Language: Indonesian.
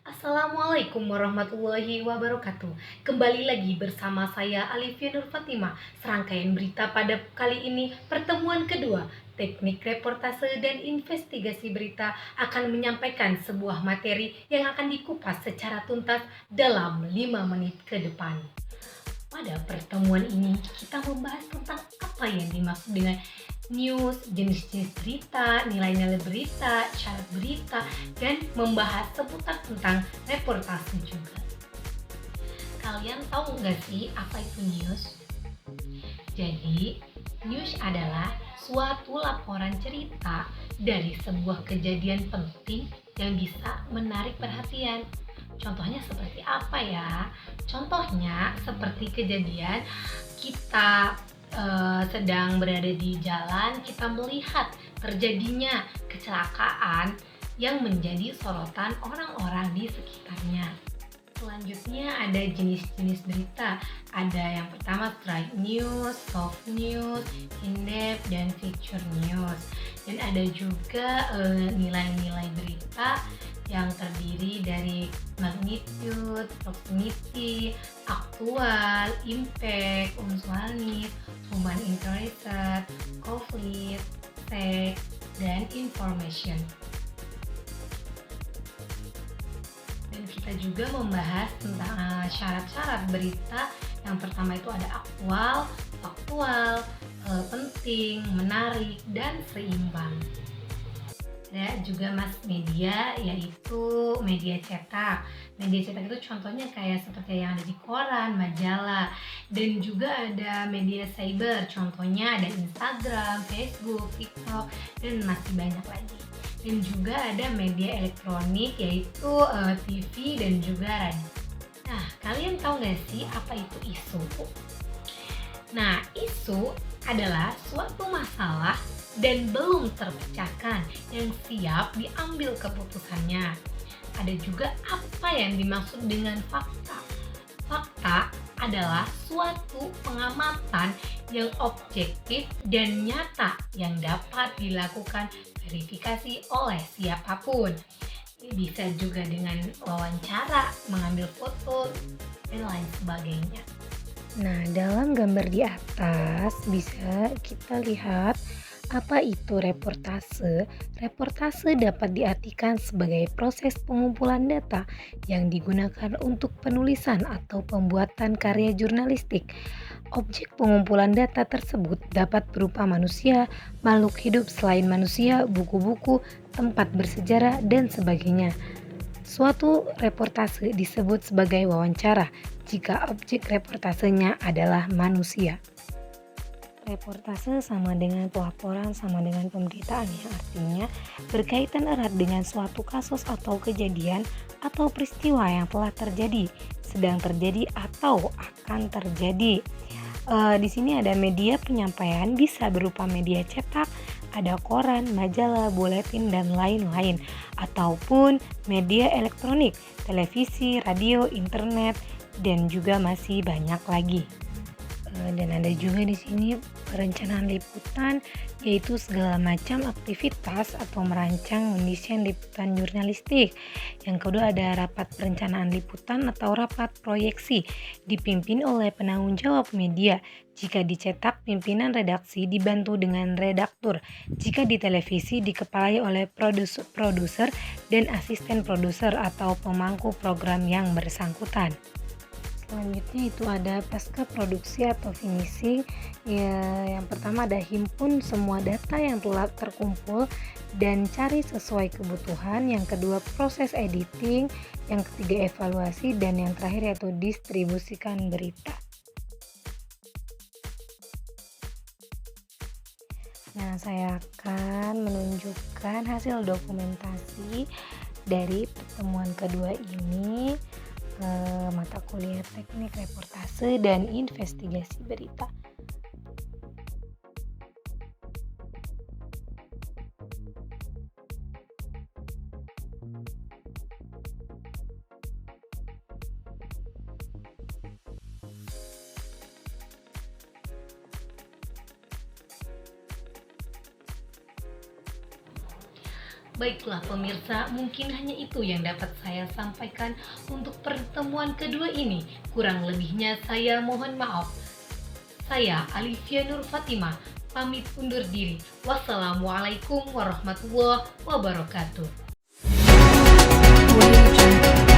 Assalamualaikum warahmatullahi wabarakatuh. Kembali lagi bersama saya Alifia Nur Fatimah. Serangkaian berita pada kali ini pertemuan kedua. Teknik reportase dan investigasi berita akan menyampaikan sebuah materi yang akan dikupas secara tuntas dalam 5 menit ke depan. Pada pertemuan ini kita membahas tentang apa yang dimaksud dengan news, jenis-jenis berita, nilai-nilai berita, syarat berita, dan membahas seputar tentang reportase juga. Kalian tahu nggak sih apa itu news? Jadi, news adalah suatu laporan cerita dari sebuah kejadian penting yang bisa menarik perhatian. Contohnya seperti apa ya? Contohnya seperti kejadian kita sedang berada di jalan, kita melihat terjadinya kecelakaan yang menjadi sorotan orang-orang di sekitarnya. Selanjutnya ada jenis-jenis berita. Ada yang pertama straight news, soft news, in-depth, dan feature news. Dan ada juga nilai-nilai berita yang terdiri dari magnitude, proximity, aktual, impact, unsur, human interest, conflict, fact, dan information. Dan kita juga membahas tentang syarat-syarat berita. Yang pertama itu ada aktual, faktual, penting, menarik, dan seimbang. Ada juga mass media, yaitu media cetak. Media cetak itu contohnya kayak seperti yang ada di koran, majalah. Dan juga ada media cyber, contohnya ada Instagram, Facebook, TikTok, dan masih banyak lagi. Dan juga ada media elektronik, yaitu TV dan juga radio. Nah, kalian tahu nggak sih apa itu isu? Nah, isu adalah suatu masalah dan belum terpecahkan yang siap diambil keputusannya. Ada juga apa yang dimaksud dengan fakta. Fakta adalah suatu pengamatan yang objektif dan nyata yang dapat dilakukan verifikasi oleh siapapun. Bisa juga dengan wawancara, mengambil foto, dan lain sebagainya. Nah, dalam gambar di atas bisa kita lihat apa itu reportase. Reportase dapat diartikan sebagai proses pengumpulan data yang digunakan untuk penulisan atau pembuatan karya jurnalistik. Objek pengumpulan data tersebut dapat berupa manusia, makhluk hidup selain manusia, buku-buku, tempat bersejarah, dan sebagainya. Suatu reportase disebut sebagai wawancara jika objek reportasenya adalah manusia. Reportase sama dengan pelaporan sama dengan pemberitaan ya, artinya berkaitan erat dengan suatu kasus atau kejadian atau peristiwa yang telah terjadi, sedang terjadi atau akan terjadi. Di sini ada media penyampaian bisa berupa media cetak, ada koran, majalah, buletin, dan lain-lain, ataupun media elektronik, televisi, radio, internet, dan juga masih banyak lagi. Dan ada juga di sini perencanaan liputan, yaitu segala macam aktivitas atau merancang mendesain liputan jurnalistik. Yang kedua ada rapat perencanaan liputan atau rapat proyeksi, dipimpin oleh penanggung jawab media. Jika dicetak, pimpinan redaksi dibantu dengan redaktur. Jika di televisi, dikepalai oleh produser dan asisten produser atau pemangku program yang bersangkutan. Selanjutnya itu ada pasca produksi atau finishing. Ya, yang pertama ada himpun semua data yang telah terkumpul dan cari sesuai kebutuhan. Yang kedua proses editing. Yang ketiga evaluasi, dan yang terakhir yaitu distribusikan berita. Nah, saya akan menunjukkan hasil dokumentasi dari pertemuan kedua ini, mata kuliah teknik reportase dan investigasi berita. Baiklah pemirsa, mungkin hanya itu yang dapat saya sampaikan untuk pertemuan kedua ini. Kurang lebihnya saya mohon maaf. Saya Alifia Nur Fatimah, pamit undur diri. Wassalamualaikum warahmatullahi wabarakatuh. Audio Jungle.